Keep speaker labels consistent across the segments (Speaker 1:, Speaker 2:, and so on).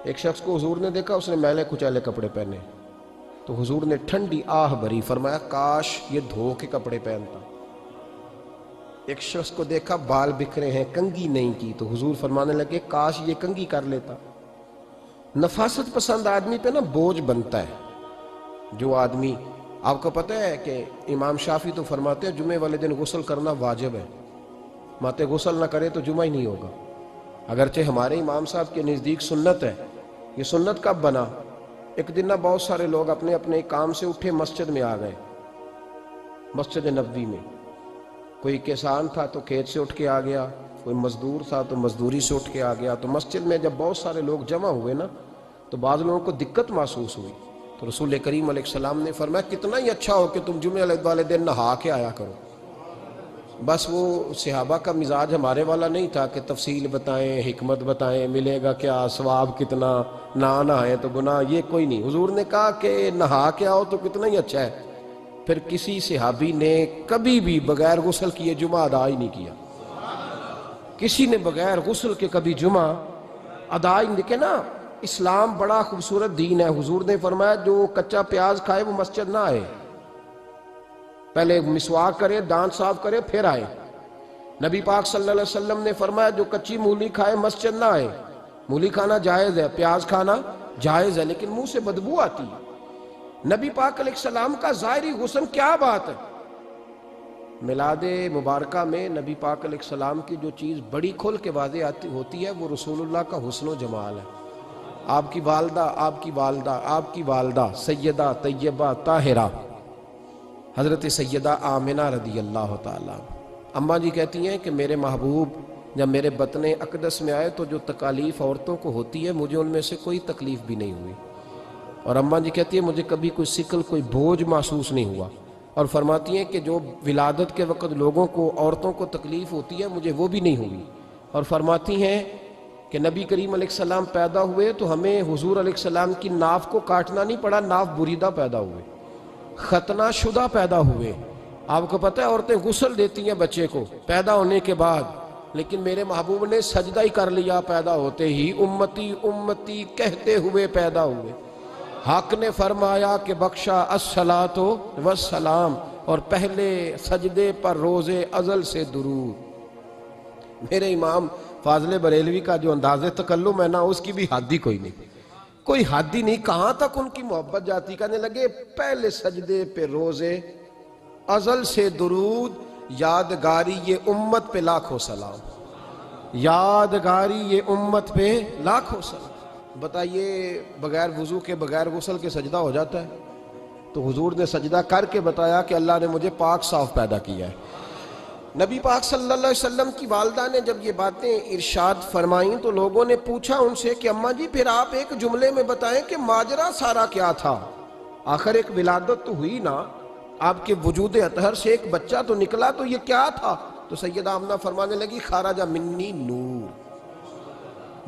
Speaker 1: ایک شخص کو حضور نے دیکھا، اس نے میلے کچیلے کپڑے پہنے، تو حضور نے ٹھنڈی آہ بھری، فرمایا کاش یہ دھو کے کپڑے پہنتا۔ ایک شخص کو دیکھا بال بکھرے ہیں، کنگھی نہیں کی، تو حضور فرمانے لگے کاش یہ کنگھی کر لیتا۔ نفاست پسند آدمی پہ نا بوجھ بنتا ہے۔ جو آدمی، آپ کو پتہ ہے کہ امام شافعی تو فرماتے ہیں جمعے والے دن غسل کرنا واجب ہے، ماتے غسل نہ کرے تو جمعہ ہی نہیں ہوگا۔ اگرچہ ہمارے امام صاحب کے نزدیک سنت ہے۔ یہ سنت کب بنا؟ ایک دن نہ بہت سارے لوگ اپنے اپنے کام سے اٹھے مسجد میں آ گئے، مسجد نبوی میں۔ کوئی کسان تھا تو کھیت سے اٹھ کے آ گیا، کوئی مزدور تھا تو مزدوری سے اٹھ کے آ گیا۔ تو مسجد میں جب بہت سارے لوگ جمع ہوئے نا تو بعض لوگوں کو دقت محسوس ہوئی، تو رسول کریم علیہ السلام نے فرمایا کتنا ہی اچھا ہو کہ تم جمعے والے دن نہا کے آیا کرو۔ بس وہ صحابہ کا مزاج ہمارے والا نہیں تھا کہ تفصیل بتائیں، حکمت بتائیں، ملے گا کیا، ثواب کتنا، نہ نہائیں تو گناہ، یہ کوئی نہیں۔ حضور نے کہا کہ نہا کے آؤ تو کتنا ہی اچھا ہے۔ پھر کسی صحابی نے کبھی بھی بغیر غسل کیے جمعہ ادا ہی نہیں کیا، کسی نے بغیر غسل کے کبھی جمعہ ادا ہی نہیں کیا نا۔ اسلام بڑا خوبصورت دین ہے۔ حضور نے فرمایا جو کچا پیاز کھائے وہ مسجد نہ آئے، پہلے مسواک کرے، دانت صاف کرے، پھر آئے۔ نبی پاک صلی اللہ علیہ وسلم نے فرمایا جو کچی مولی کھائے مسجد نہ آئے۔ مولی کھانا جائز ہے، پیاز کھانا جائز ہے، لیکن منہ سے بدبو آتی ہے۔ نبی پاک علیہ السلام کا ظاہری حسن کیا بات ہے۔ میلاد مبارکہ میں نبی پاک علیہ السلام کی جو چیز بڑی کھل کے واضح ہوتی ہے وہ رسول اللہ کا حسن و جمال ہے۔ آپ کی والدہ سیدہ طیبہ طاہرہ حضرت سیدہ آمنہ رضی اللہ تعالیٰ، اماں جی کہتی ہیں کہ میرے محبوب جب میرے بطن اقدس میں آئے تو جو تکالیف عورتوں کو ہوتی ہے مجھے ان میں سے کوئی تکلیف بھی نہیں ہوئی، اور اماں جی کہتی ہیں مجھے کبھی کوئی ثقل، کوئی بوجھ محسوس نہیں ہوا، اور فرماتی ہیں کہ جو ولادت کے وقت لوگوں کو، عورتوں کو تکلیف ہوتی ہے مجھے وہ بھی نہیں ہوئی، اور فرماتی ہیں کہ نبی کریم علیہ السلام پیدا ہوئے تو ہمیں حضور علیہ السلام کی ناف کو کاٹنا نہیں پڑا، ناف بریدہ پیدا ہوئے، ختنہ شدہ پیدا ہوئے۔ آپ کو پتہ ہے عورتیں غسل دیتی ہیں بچے کو پیدا ہونے کے بعد، لیکن میرے محبوب نے سجدہ ہی کر لیا پیدا ہوتے ہی، امتی امتی کہتے ہوئے پیدا ہوئے۔ حق نے فرمایا کہ بخشا الصلاۃ والسلام، اور پہلے سجدے پر روز ازل سے درود۔ میرے امام فاضل بریلوی کا جو انداز تکلم ہے نا اس کی بھی حد ہی کوئی نہیں، کوئی حد ہی نہیں، کہاں تک ان کی محبت جاتی، کہنے لگے پہلے سجدے پہ روز ازل سے درود، یادگاری یہ امت پہ لاکھوں سلام، یادگاری یہ امت پہ لاکھوں سلام۔ بتائیے بغیر وضو کے، بغیر غسل کے سجدہ ہو جاتا ہے؟ تو حضور نے سجدہ کر کے بتایا کہ اللہ نے مجھے پاک صاف پیدا کیا ہے۔ نبی پاک صلی اللہ علیہ وسلم کی والدہ نے جب یہ باتیں ارشاد فرمائیں تو لوگوں نے پوچھا ان سے کہ اماں جی پھر آپ ایک جملے میں بتائیں کہ ماجرا سارا کیا تھا، آخر ایک ولادت تو ہوئی نا، آپ کے وجود اطہر سے ایک بچہ تو نکلا، تو یہ کیا تھا؟ تو سیدہ آمنہ فرمانے لگی خرج منی نور،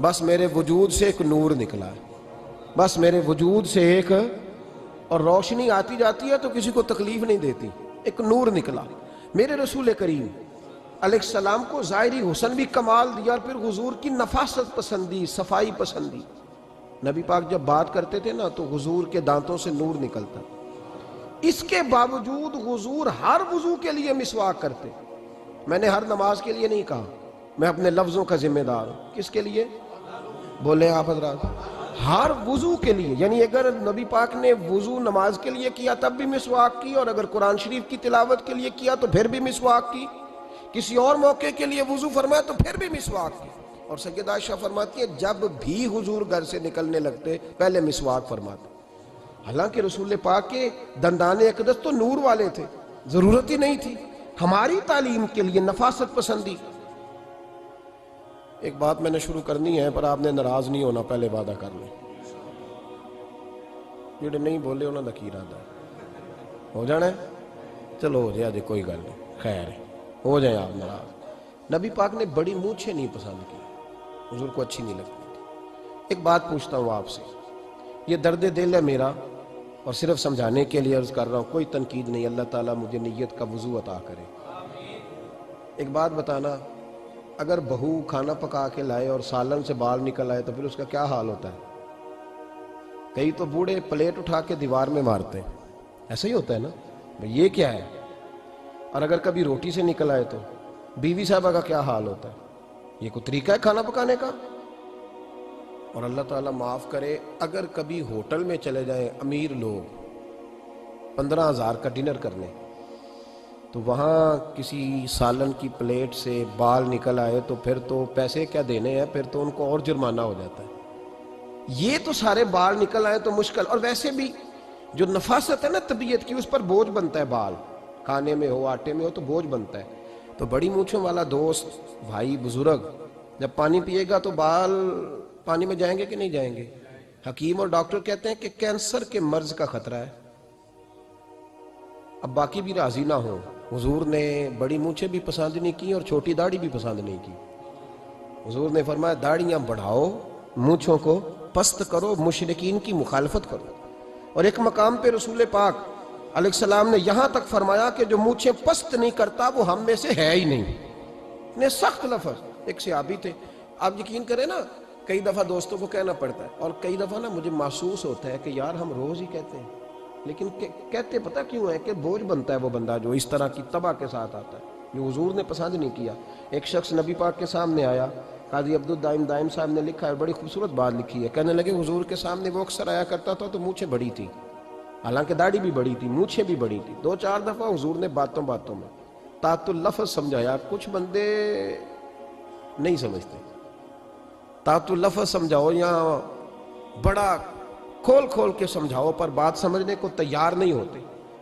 Speaker 1: بس میرے وجود سے ایک نور نکلا ہے، بس میرے وجود سے ایک، اور روشنی آتی جاتی ہے تو کسی کو تکلیف نہیں دیتی، ایک نور نکلا۔ میرے رسول کریم علیہ السلام کو ظاہری حسن بھی کمال دیا، اور پھر حضور کی نفاست پسندی، صفائی پسندی۔ نبی پاک جب بات کرتے تھے نا تو حضور کے دانتوں سے نور نکلتا، اس کے باوجود حضور ہر وضو کے لیے مسواک کرتے۔ میں نے ہر نماز کے لیے نہیں کہا، میں اپنے لفظوں کا ذمہ دار ہوں۔ کس کے لیے بولے آپ حضرات؟ ہر وضو کے لیے، یعنی اگر نبی پاک نے وضو نماز کے لیے کیا تب بھی مسواک کی، اور اگر قرآن شریف کی تلاوت کے لیے کیا تو پھر بھی مسواک کی، کسی اور موقع کے لیے وضو فرمایا تو پھر بھی مسواک کی۔ اور سیدہ عائشہ فرماتی ہے جب بھی حضور گھر سے نکلنے لگتے پہلے مسواک فرماتے، حالانکہ رسول پاک کے دندان اقدس تو نور والے تھے، ضرورت ہی نہیں تھی۔ ہماری تعلیم کے لیے نفاست پسندی۔ ایک بات میں نے شروع کرنی ہے پر آپ نے ناراض نہیں ہونا، پہلے وعدہ کر لیں، جڑے نہیں بولے انہوں نے کی ارادہ ہو جانا ہے، چلو ہو جائے، کوئی گل نہیں، خیر ہے، ہو جائیں آپ ناراض۔ نبی پاک نے بڑی مونچھیں نہیں پسند کی، حضور کو اچھی نہیں لگتی تھی۔ ایک بات پوچھتا ہوں آپ سے، یہ درد دل ہے میرا اور صرف سمجھانے کے لیے عرض کر رہا ہوں، کوئی تنقید نہیں، اللہ تعالیٰ مجھے نیت کا وضو عطا کرے۔ ایک بات بتانا، اگر بہو کھانا پکا کے لائے اور سالن سے بال نکل آئے تو پھر اس کا کیا حال ہوتا ہے؟ کئی تو بوڑھے پلیٹ اٹھا کے دیوار میں مارتے ہیں، ایسا ہی ہوتا ہے نا بھئی یہ کیا ہے؟ اور اگر کبھی روٹی سے نکل آئے تو بیوی صاحبہ کا کیا حال ہوتا ہے؟ یہ کوئی طریقہ ہے کھانا پکانے کا؟ اور اللہ تعالیٰ معاف کرے، اگر کبھی ہوٹل میں چلے جائیں امیر لوگ 15,000 کا ڈنر کرنے، تو وہاں کسی سالن کی پلیٹ سے بال نکل آئے تو پھر تو پیسے کیا دینے ہیں، پھر تو ان کو اور جرمانہ ہو جاتا ہے۔ یہ تو سارے بال نکل آئے تو مشکل، اور ویسے بھی جو نفاست ہے نا طبیعت کی، اس پر بوجھ بنتا ہے، بال کھانے میں ہو آٹے میں ہو تو بوجھ بنتا ہے۔ تو بڑی مونچھوں والا دوست بھائی بزرگ جب پانی پیے گا تو بال پانی میں جائیں گے کہ نہیں جائیں گے؟ حکیم اور ڈاکٹر کہتے ہیں کہ کینسر کے مرض کا خطرہ ہے۔ اب باقی بھی راضی نہ ہوں، حضور نے بڑی مونچھیں بھی پسند نہیں کی اور چھوٹی داڑھی بھی پسند نہیں کی۔ حضور نے فرمایا داڑھیاں بڑھاؤ، مونچھوں کو پست کرو، مشرکین کی مخالفت کرو۔ اور ایک مقام پہ رسول پاک علیہ السلام نے یہاں تک فرمایا کہ جو مونچھیں پست نہیں کرتا وہ ہم میں سے ہے ہی نہیں۔ اتنے سخت لفظ۔ ایک صحابی تھے، آپ یقین کریں نا، کئی دفعہ دوستوں کو کہنا پڑتا ہے، اور کئی دفعہ نا مجھے محسوس ہوتا ہے کہ یار ہم روز ہی کہتے ہیں، لیکن کہتے پتہ کیوں ہے کہ بوجھ بنتا ہے وہ بندہ جو اس طرح کی تباہ کے ساتھ آتا ہے، جو حضور نے پسند نہیں کیا۔ ایک شخص نبی پاک کے سامنے آیا، قاضی عبدالدائم دائم صاحب نے لکھا ہے، بڑی خوبصورت بات لکھی ہے، کہنے لگے حضور کے سامنے وہ اکثر آیا کرتا تھا تو مونچھیں بڑی تھی، حالانکہ داڑھی بھی بڑی تھی، مونچھیں بھی بڑی تھی۔ 2-4 دفعہ حضور نے باتوں باتوں میں تات اللفظ سمجھایا۔ کچھ بندے نہیں سمجھتے، تات اللفظ سمجھاؤ یا بڑا کھول کھول کے سمجھاؤ پر بات سمجھنے کو تیار نہیں ہوتے۔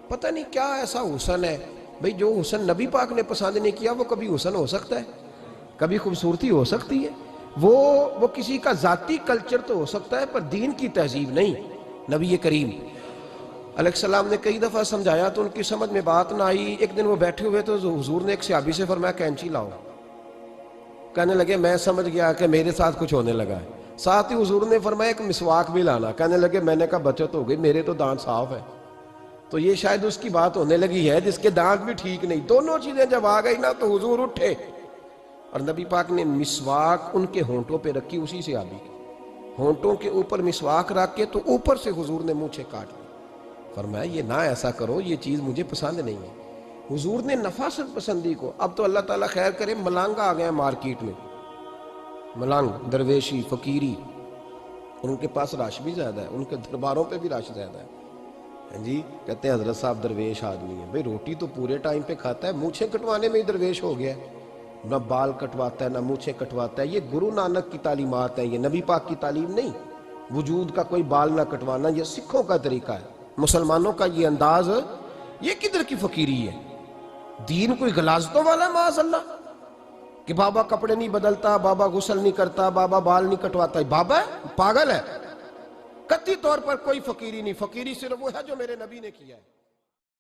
Speaker 1: پتہ نہیں کیا ایسا حسن ہے بھئی، جو حسن نبی پاک نے پسند نہیں کیا وہ کبھی حسن ہو سکتا ہے، کبھی خوبصورتی ہو سکتی ہے؟ وہ کسی کا ذاتی کلچر تو ہو سکتا ہے پر دین کی تہذیب نہیں۔ نبی کریم علیہ السلام نے کئی دفعہ سمجھایا تو ان کی سمجھ میں بات نہ آئی۔ ایک دن وہ بیٹھے ہوئے تو حضور نے ایک صحابی سے فرمایا کینچی لاؤ۔ کہنے لگے میں سمجھ گیا کہ میرے ساتھ کچھ ہونے لگا ہے۔ ساتھ ہی حضور نے فرمایا ایک مسواک بھی لانا۔ کہنے لگے میں نے کہا بچت ہو گئی، میرے تو دانت صاف ہے۔ تو یہ شاید اس کی بات ہونے لگی ہے جس کے دانت بھی ٹھیک نہیں۔ دونوں چیزیں جب آ گئی نا تو حضور اٹھے اور نبی پاک نے مسواک ان کے ہونٹوں پہ رکھی، اسی سے آبی کی ہونٹوں کے اوپر مسواک رکھ کے تو اوپر سے حضور نے مونچھیں کاٹ لی۔ فرمایا یہ نہ ایسا کرو، یہ چیز مجھے پسند نہیں ہے۔ حضور نے نفاست پسندی کو، اب تو اللہ تعالیٰ خیر کرے ملانگ آ گئے ہیں مارکیٹ میں، ملانگ درویشی فقیری، ان کے پاس رش بھی زیادہ ہے، ان کے درباروں پہ بھی رش زیادہ ہے۔ جی کہتے ہیں حضرت صاحب درویش آدمی ہے، بھئی روٹی تو پورے ٹائم پہ کھاتا ہے، مونچھیں کٹوانے میں ہی درویش ہو گیا ہے، نہ بال کٹواتا ہے نہ مونچھیں کٹواتا ہے۔ یہ گرو نانک کی تعلیمات ہیں، یہ نبی پاک کی تعلیم نہیں۔ وجود کا کوئی بال نہ کٹوانا یہ سکھوں کا طریقہ ہے، مسلمانوں کا یہ انداز، یہ کدھر کی فقیری ہے؟ دین کوئی غلاظتوں والا معاذ اللہ کہ بابا کپڑے نہیں بدلتا، بابا غسل نہیں کرتا، بابا بال نہیں کٹواتا، بابا ہے پاگل ہے؟ قطعی طور پر کوئی فقیری نہیں، فقیری صرف وہ ہے جو میرے نبی نے کیا ہے۔